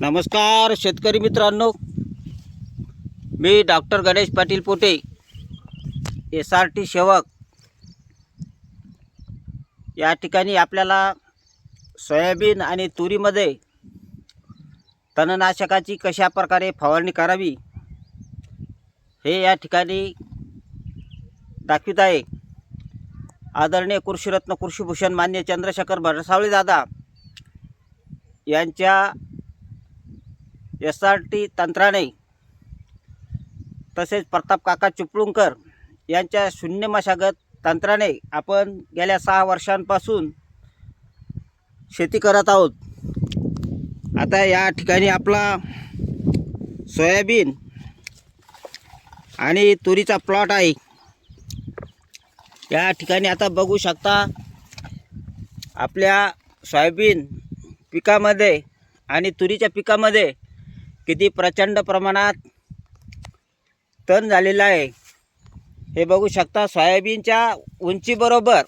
नमस्कार शेतकरी मित्रांनो, मी डॉक्टर गणेश पाटील पोटे, SRT सेवक. या ठिकाणी आपल्याला सोयाबीन आणि तुरीमध्ये तणनाशकाची कशा प्रकारे फवारणी करावी हे या ठिकाणी दाखवित आहे. आदरणीय कृषीरत्न कृषीभूषण मान्य चंद्रशेखर भरसावळे दादा यांच्या SRT तंत्राने, तसेच प्रताप काका चिपळूणकर यांच्या शून्य मशागत तंत्राने आपण गेल्या 6 वर्षांपासून शेती करत आहोत. आता या ठिकाणी आपला सोयाबीन आणि तुरीचा प्लॉट आहे. या ठिकाणी आता बघू शकता, आपल्या सोयाबीन पिकामध्ये आणि तुरीच्या पिकामध्ये किती प्रचंड प्रमाणात तण झालेला आहे हे बघू शकता. सोयाबीनच्या उंचीबरोबर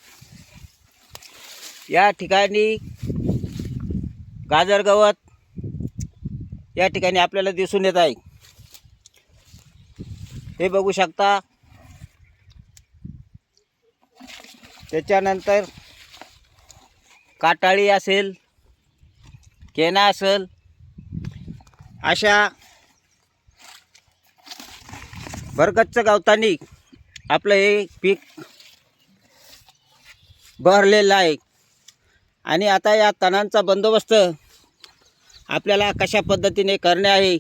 या ठिकाणी गाजर गवत या ठिकाणी आपल्याला दिसून येत आहे. हे बघू शकता. त्याच्यानंतर काटाळी असेल, केना असेल, अशा भरगच्च गवतांनी आपलं हे पीक बहरलेलं आहे. आणि आता या तणांचा बंदोबस्त आपल्याला कशा पद्धतीने करणे आहे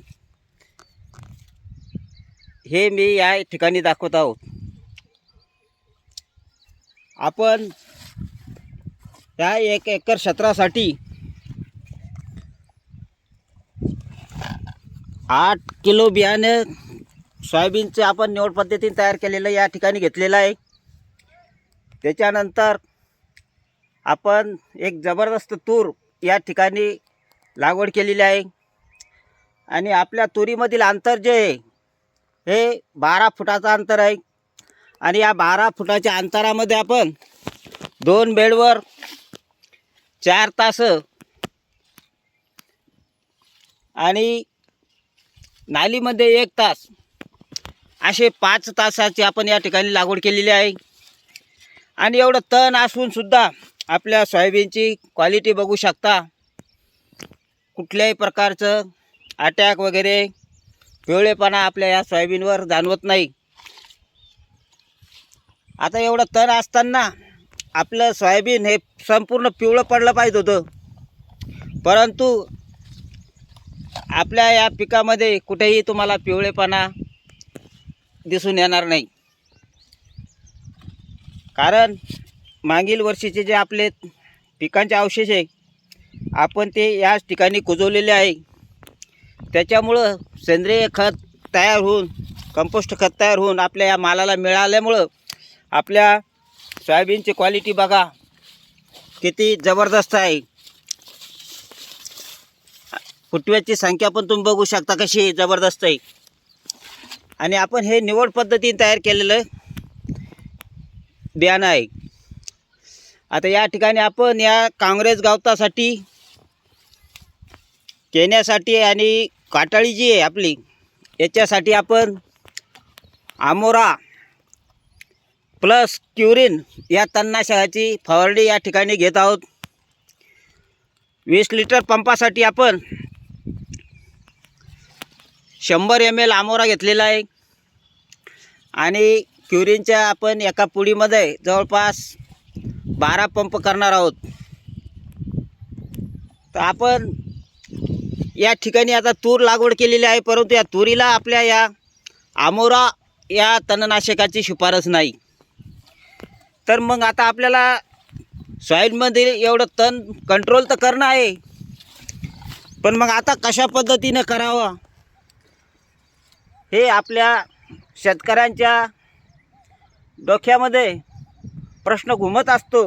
हे मी या ठिकाणी दाखवत आहोत. आपण या 1 एकर क्षेत्रासाठी 8 किलो बियाणे सोयाबीनचे आपण निवड पद्धतीने तयार केलेलं या ठिकाणी घेतलेलं आहे. त्याच्यानंतर आपण एक जबरदस्त तूर या ठिकाणी लागवड केलेली आहे. आणि आपल्या तुरीमधील अंतर जे आहे हे 12 फुटाचं अंतर आहे. आणि या 12 फुटाच्या अंतरामध्ये आपण 2 बेडवर 4 तास आणि नालीमध्ये 1 तास असे 5 तासाची आपण या ठिकाणी लागवड केलेली आहे. आणि एवढं तण असून सुद्धा आपल्या सोयाबीनची क्वालिटी बघू शकता. कुठल्याही प्रकारचं अटॅक वगैरे पिवळेपणा आपल्या या सोयाबीनवर जाणवत नाही. आता एवढं तण असताना आपलं सोयाबीन हे संपूर्ण पिवळं पडलं पाहिजे होतं, परंतु आपल्या या पिकामध्ये कुठेही तुम्हाला पिवळेपणा दिसून येणार नाही. कारण मागील वर्षीचे जे आपले पिकांचे अवशेष आहे आपण ते याच ठिकाणी कुजवलेले आहे. त्याच्यामुळं सेंद्रिय खत तयार होऊन, कंपोस्ट खत तयार होऊन आपल्या या मालाला मिळाल्यामुळं आपल्या सोयाबीनची क्वालिटी बघा किती जबरदस्त आहे. फुटव्याची संख्या पण तुम्ही बघू शकता कशी जबरदस्त आहे. आणि आपण हे निवड पद्धतीने तयार केलेलं बियाणं आहे. आता या ठिकाणी आपण या काँग्रेस गवतासाठी, केण्यासाठी आणि काटाळी जी आहे आपली याच्यासाठी आपण आमोरा प्लस क्युरिन या तणनाशकाची फवारणी या ठिकाणी घेत आहोत. 20 लिटर पंपासाठी आपण 100 ml आमोरा घेतलेला आहे. आणि क्युरिनच्या आपण एका पुडीमध्ये जवळपास 12 पंप करणार आहोत. तर आपण या ठिकाणी आता तूर लागवड केलेली आहे, परंतु या तुरीला आपल्या या आमोरा या तणनाशकाची शिफारस नाही. तर मग आता आपल्याला सॉईलमध्ये एवढं तण कंट्रोल तर करणं आहे, पण मग आता कशा पद्धतीने करावं हे आपल्या शेतकऱ्यांच्या डोक्यामध्ये प्रश्न घुमत असतो.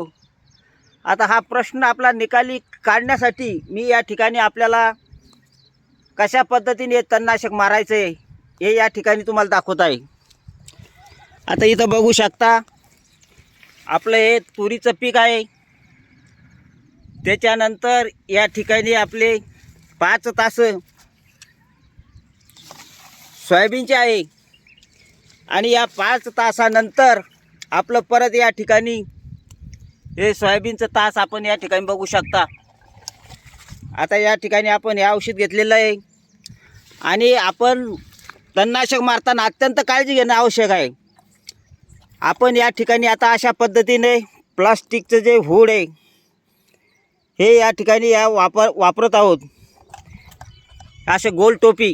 आता हा प्रश्न आपला निकाली काढण्यासाठी मी या ठिकाणी आपल्याला कशा पद्धतीने तणनाशक मारायचे हे या ठिकाणी तुम्हाला दाखवत आहे. आता इथं बघू शकता, आपलं हे तुरीचं पीक आहे. त्याच्यानंतर या ठिकाणी आपले 5 तास सोयाबीनचे आहे. आणि या 5 तासानंतर आपलं परत या ठिकाणी हे सोयाबीनचं तास आपण या ठिकाणी बघू शकता. आता या ठिकाणी आपण हे औषध घेतलेलं आहे आणि आपण तणनाशक मारताना अत्यंत काळजी घेणं आवश्यक आहे. आपण या ठिकाणी आता अशा पद्धतीने प्लास्टिकचं जे हुड आहे हे या ठिकाणी वापरत आहोत, असे गोल टोपी,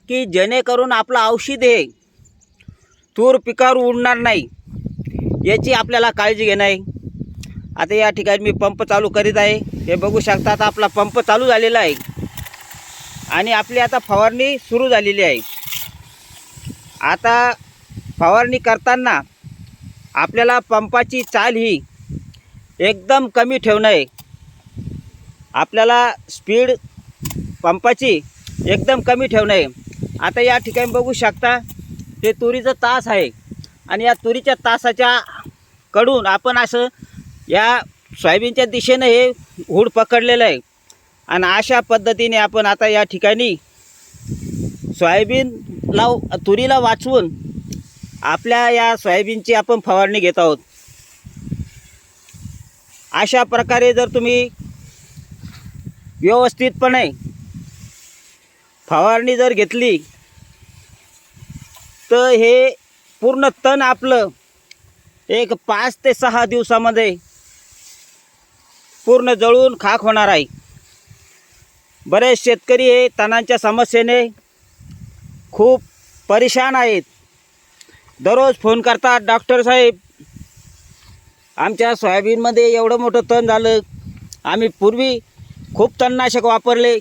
की जेणेकरून आपलं औषध हे तूर पिकावर उडणार नाही याची आपल्याला काळजी घेणं आहे. आता या ठिकाणी मी पंप चालू करीत आहे. हे बघू शकता आता आपला पंप चालू झालेला आहे आणि आपली आता फवारणी सुरू झालेली आहे. आता फवारणी करताना आपल्याला पंपाची चाल ही एकदम कमी ठेवणं आहे. आपल्याला स्पीड पंपाची एकदम कमी ठेवणं आहे. आता या ठिकाणी बघू शकता ते तुरीचं तास आहे आणि या तुरीच्या तासाच्या कडून आपण असं या सोयाबीनच्या दिशेनं हे हुड पकडलेलं आहे आणि अशा पद्धतीने आपण आता या ठिकाणी तुरीला वाचवून आपल्या या सोयाबीनची आपण फवारणी घेत आहोत. अशा प्रकारे जर तुम्ही व्यवस्थितपणे फवारणी जर घेतली तर हे पूर्ण तण आपलं एक 5 ते 6 दिवसामध्ये पूर्ण जळून खाक होणार आहे. बरेच शेतकरी हे तणांच्या समस्येने खूप परेशान आहेत. दररोज फोन करतात, डॉक्टर साहेब आमच्या सोयाबीनमध्ये एवढं मोठं तण झालं, आम्ही पूर्वी खूप तणनाशक वापरले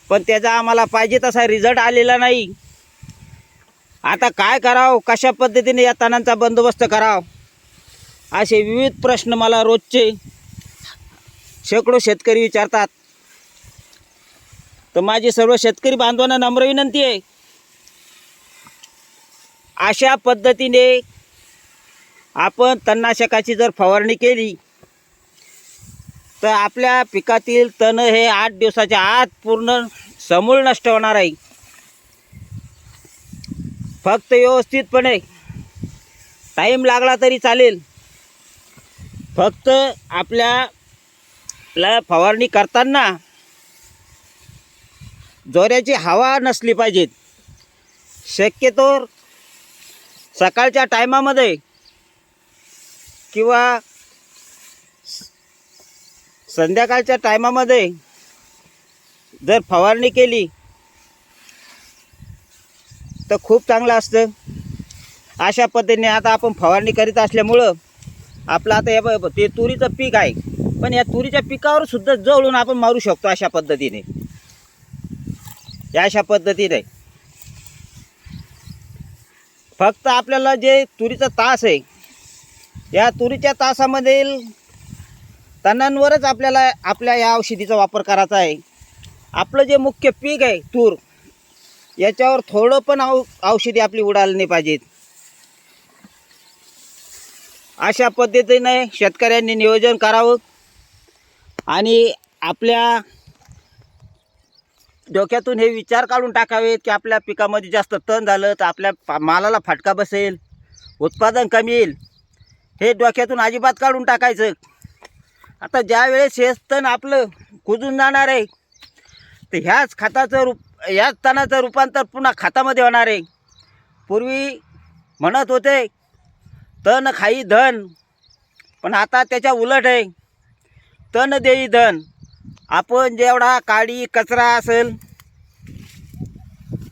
पण त्याचा आम्हाला पाहिजे तसा रिझल्ट आलेला नाही. आता काय करावं, कशा पद्धतीने या तणांचा बंदोबस्त करावा, असे विविध प्रश्न मला रोजचे शेकडो शेतकरी विचारतात. तर माझी सर्व शेतकरी बांधवांना नम्र विनंती आहे, अशा पद्धतीने आपण तणनाशकाची जर फवारणी केली तर आपल्या पिकातील तण हे 8 दिवसाच्या आत पूर्ण समूळ नष्ट होणार आहे. फक्त व्यवस्थितपणे टाईम लागला तरी चालेल. फक्त आपल्याला फवारणी करताना जोराची हवा नसली पाहिजे. शक्यतो सकाळच्या टायमामध्ये किंवा संध्याकाळच्या टायमामध्ये जर फवारणी केली तर खूप चांगलं असतं. अशा पद्धतीने आता आपण फवारणी करीत असल्यामुळं आपलं आता ते तुरीचं पीक आहे पण या तुरीच्या पिकावर सुद्धा जळून आपण मारू शकतो. अशा पद्धतीने फक्त आपल्याला जे तुरीचा तास आहे या तुरीच्या तासामधील तणांवरच आपल्याला आपल्या या औषधीचा वापर करायचा आहे. आपलं जे मुख्य पीक आहे तूर, याच्यावर थोडं पण औषधी आपली उडाली नाही पाहिजेत. अशा पद्धतीने शेतकऱ्यांनी नियोजन करावं आणि आपल्या डोक्यातून हे विचार काढून टाकावेत की आपल्या पिकामध्ये जास्त तण झालं तर आपल्या मालाला फटका बसेल, उत्पादन कमी येईल. हे डोक्यातून अजिबात काढून टाकायचं. आता ज्या वेळेस हे तण आपलं कुजून जाणार आहे तर ह्याच तणाचं रूपांतर पुन्हा खतामध्ये होणार आहे. पूर्वी म्हणत होते तण खाई धन, पण आता त्याच्या उलट आहे, तण देई धन. आपण जेवढा काडी कचरा असेल,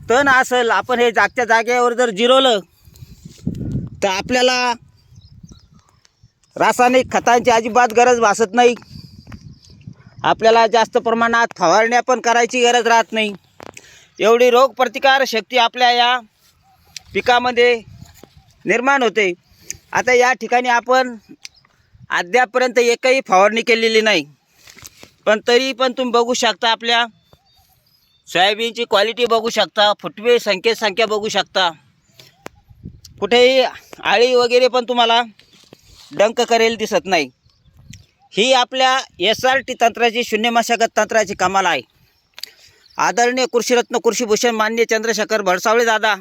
तण असेल, आपण हे जागच्या जागेवर जर जिरवलं तर आपल्याला रासायनिक खतांची अजिबात गरज भासत नाही. आपल्याला जास्त प्रमाणात फवारण्या पण करायची गरज राहत नाही. एवढी रोगप्रतिकार शक्ती आपल्या या पिकामध्ये निर्माण होते. आता या ठिकाणी आपण अद्यापर्यंत एकही फवारणी केलेली नाही, पण तरी पण तुम्ही बघू शकता आपल्या सोयाबीनची क्वालिटी बघू शकता, फुटवे संख्या बघू शकता. कुठेही आळी वगैरे पण तुम्हाला डंक करेल दिसत नाही. ही आपल्या SRT तंत्राची, शून्य मशागत तंत्राची कमाल आहे. आदरणीय कृषीरत्न कृषीभूषण माननीय चंद्रशेखर भडसावळे दादा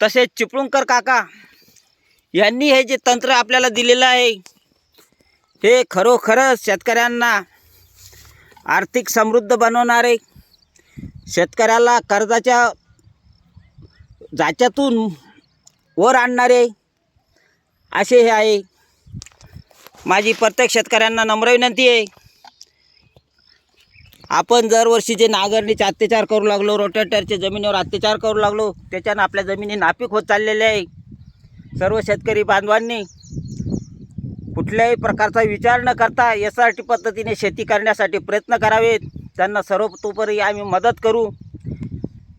तसेच चिपळूणकर काका यांनी हे जे तंत्र आपल्याला दिलेलं आहे हे खरोखरच शेतकऱ्यांना आर्थिक समृद्ध बनवणारे, शेतकऱ्याला कर्जाच्या जाच्यातून वर आणणारे असे हे आहे. माझी प्रत्येक शेतकऱ्यांना नम्र विनंती आहे, आपण दरवर्षी जे नांगरणीचे अत्याचार करू लागलो, रोटेटरच्या जमिनीवर अत्याचार करू लागलो, त्याच्यानं आपल्या जमिनी नापीक होत चाललेल्या आहे. सर्व शेतकरी बांधवांनी कुठल्याही प्रकारचा विचार न करता SRT पद्धतीने शेती करण्यासाठी प्रयत्न करावेत. त्यांना सर्वतोपरी आम्ही मदत करू.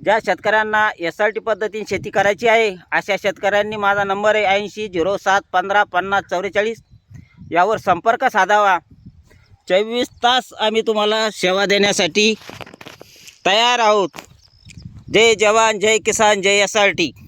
ज्या शेतकऱ्यांना SRT पद्धतीने शेती करायची आहे अशा शेतकऱ्यांनी माझा नंबर आहे 8007155044 यावर संपर्क साधावा. 24 तास आम्ही तुम्हाला सेवा देण्यासाठी तयार आहोत. जय जवान, जय किसान, जय SRT.